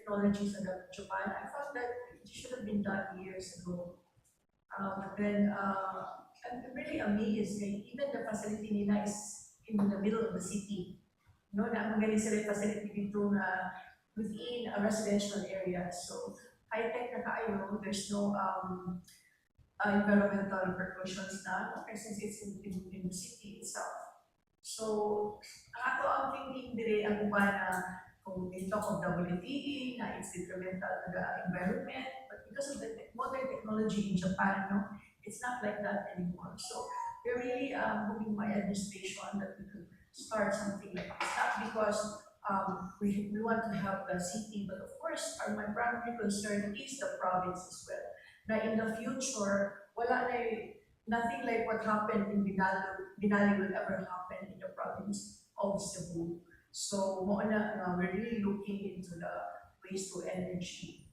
technologies in Japan. I thought that it should have been done years ago. But then I'm really amazed. Like, even the facility nila is in the middle of the city. No, na magaling sila yung facility dito na within a residential area. So high-tech na kayo. There's no environmental repercussions na since it's in the city itself. So, ako ang thinking dire ang uba na kung we talk of WTE, na it's detrimental to the environment, but because of the modern technology in Japan, no, it's not like that anymore. So, we're really hoping my administration that we could start something like this, not because we want to help the city, but of course, my primary concern is the province as well. Na in the future, wala na nothing like what happened in Binali will ever happen in the province of Cebu. So, we're really looking into the waste to energy